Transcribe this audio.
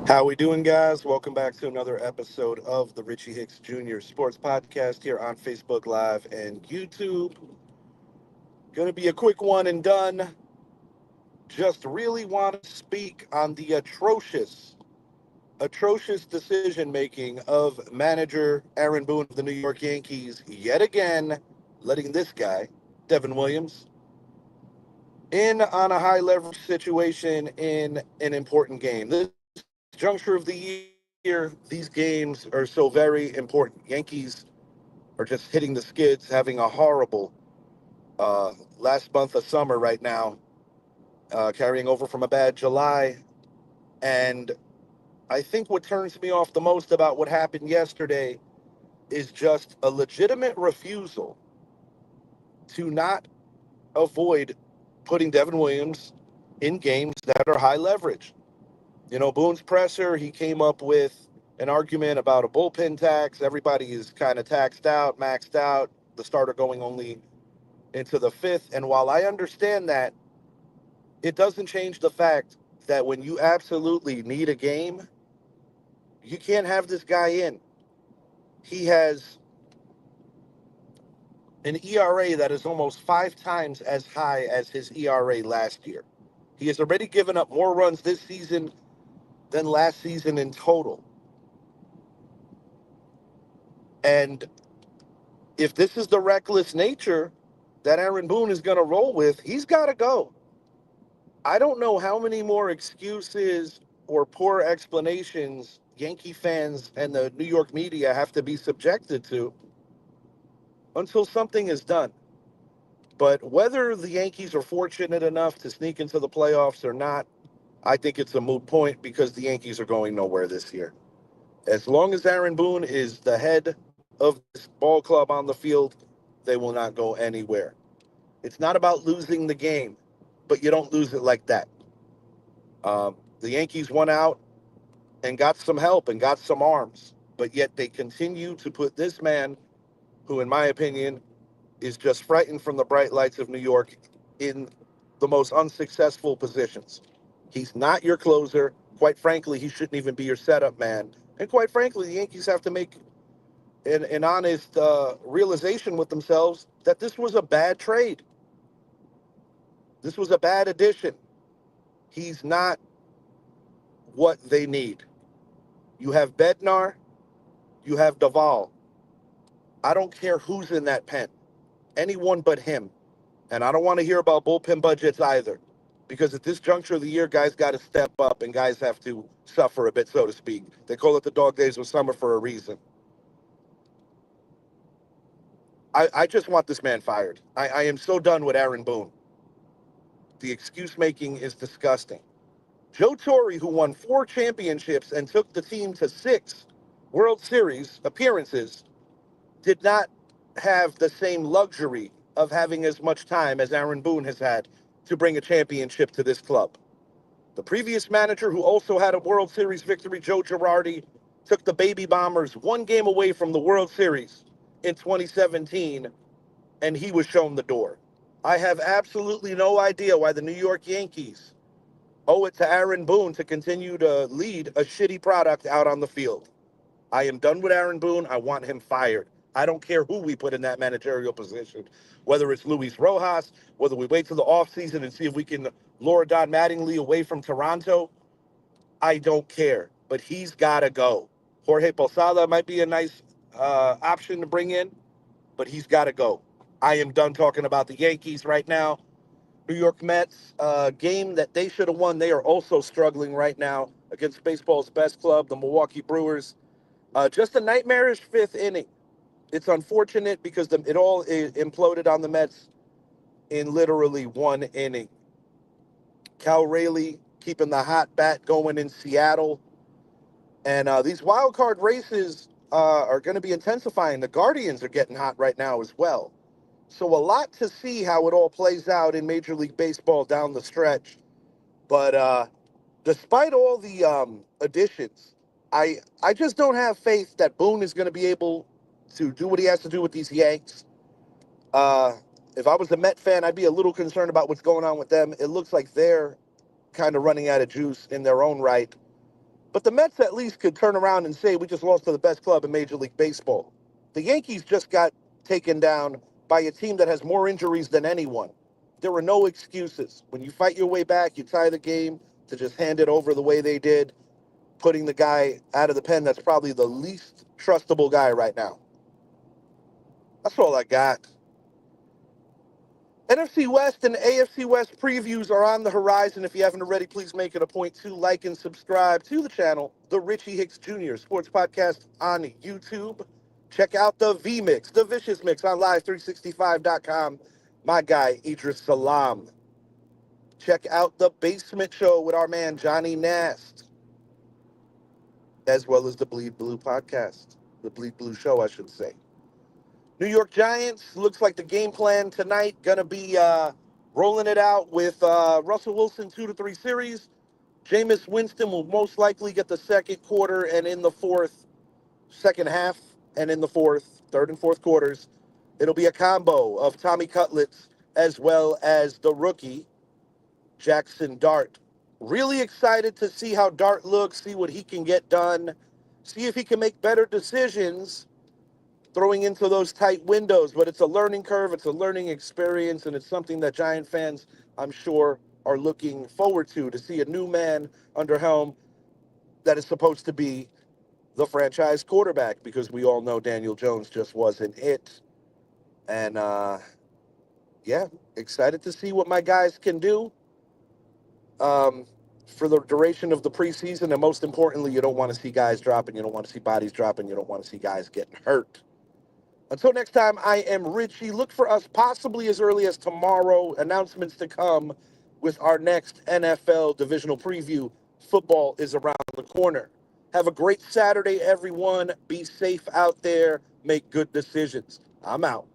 How we doing, guys? Welcome back to another episode of the Richie Hicks Jr. Sports Podcast here on Facebook Live and YouTube. Going to be a quick one and done. Just really want to speak on the atrocious decision making of manager Aaron Boone of the New York Yankees yet again, letting this guy, Devin Williams, in on a high leverage situation in an important game. This juncture of the year, these games are so very important. Yankees are just hitting the skids, having a horrible last month of summer right now, carrying over from a bad July. And I think what turns me off the most about what happened yesterday is just a legitimate refusal to not avoid putting Devin Williams in games that are high leverage. You know, Boone's presser, he came up with an argument about a bullpen tax. Everybody is kind of taxed out, maxed out, the starter going only into the fifth. And while I understand that, it doesn't change the fact that when you absolutely need a game, you can't have this guy in. He has an ERA that is almost 5 times as high as his ERA last year. He has already given up more runs this season than last season in total. And if this is the reckless nature that Aaron Boone is going to roll with, he's got to go. I don't know how many more excuses or poor explanations Yankee fans and the New York media have to be subjected to until something is done. But whether the Yankees are fortunate enough to sneak into the playoffs or not, I think it's a moot point because the Yankees are going nowhere this year. As long as Aaron Boone is the head of this ball club on the field, they will not go anywhere. It's not about losing the game, but you don't lose it like that. The Yankees won out and got some help and got some arms, but yet they continue to put this man, who, in my opinion, is just frightened from the bright lights of New York, in the most unsuccessful positions. He's not your closer. Quite frankly, he shouldn't even be your setup man. And quite frankly, the Yankees have to make an honest realization with themselves that this was a bad trade. This was a bad addition. He's not what they need. You have Bednar, you have Duvall. I don't care who's in that pen, anyone but him. And I don't want to hear about bullpen budgets either, because at this juncture of the year, guys got to step up and guys have to suffer a bit, so to speak. They call it the dog days of summer for a reason. I just want this man fired. I am so done with Aaron Boone. The excuse making is disgusting. Joe Torre, who won 4 championships and took the team to 6 World Series appearances, did not have the same luxury of having as much time as Aaron Boone has had to bring a championship to this club. The previous manager, who also had a World Series victory, Joe Girardi, took the Baby Bombers 1 game away from the World Series in 2017, and he was shown the door. I have absolutely no idea why the New York Yankees owe it to Aaron Boone to continue to lead a shitty product out on the field. I am done with Aaron Boone. I want him fired. I don't care who we put in that managerial position, whether it's Luis Rojas, whether we wait till the offseason and see if we can lure Don Mattingly away from Toronto. I don't care, but he's got to go. Jorge Posada might be a nice option to bring in, but he's got to go. I am done talking about the Yankees right now. New York Mets, game that they should have won. They are also struggling right now against baseball's best club, the Milwaukee Brewers. Just a nightmarish 5th inning. It's unfortunate because it all imploded on the Mets in literally 1 inning. Cal Raleigh keeping the hot bat going in Seattle. And these wild card races are going to be intensifying. The Guardians are getting hot right now as well. So a lot to see how it all plays out in Major League Baseball down the stretch. But despite all the additions, I just don't have faith that Boone is going to be able to do what he has to do with these Yanks. Uh, if I was a Met fan, I'd be a little concerned about what's going on with them. It looks like they're kind of running out of juice in their own right. But the Mets at least could turn around and say, we just lost to the best club in Major League Baseball. The Yankees just got taken down by a team that has more injuries than anyone. There were no excuses. When you fight your way back, you tie the game, to just hand it over the way they did, putting the guy out of the pen that's probably the least trustable guy right now. That's all I got. NFC West and AFC West previews are on the horizon. If you haven't already, please make it a point to like and subscribe to the channel, the Richie Hicks Jr. Sports Podcast on YouTube. Check out the V-Mix, the Vicious Mix on live365.com. My guy, Idris Salam. Check out the Basement Show with our man, Johnny Nast, as well as the Bleed Blue Podcast, the Bleed Blue Show, I should say. New York Giants, looks like the game plan tonight going to be rolling it out with Russell Wilson 2 to 3 series. Jameis Winston will most likely get the second quarter and in the second half and in the third and fourth quarters. It'll be a combo of Tommy Cutlets as well as the rookie, Jackson Dart. Really excited to see how Dart looks, see what he can get done, see if he can make better decisions throwing into those tight windows. But it's a learning curve, it's a learning experience, and it's something that Giant fans, I'm sure, are looking forward to see a new man under helm that is supposed to be the franchise quarterback, because we all know Daniel Jones just wasn't it. And, yeah, excited to see what my guys can do for the duration of the preseason. And most importantly, you don't want to see guys dropping. You don't want to see bodies dropping. You don't want to see guys getting hurt. Until next time, I am Richie. Look for us possibly as early as tomorrow. Announcements to come with our next NFL divisional preview. Football is around the corner. Have a great Saturday, everyone. Be safe out there. Make good decisions. I'm out.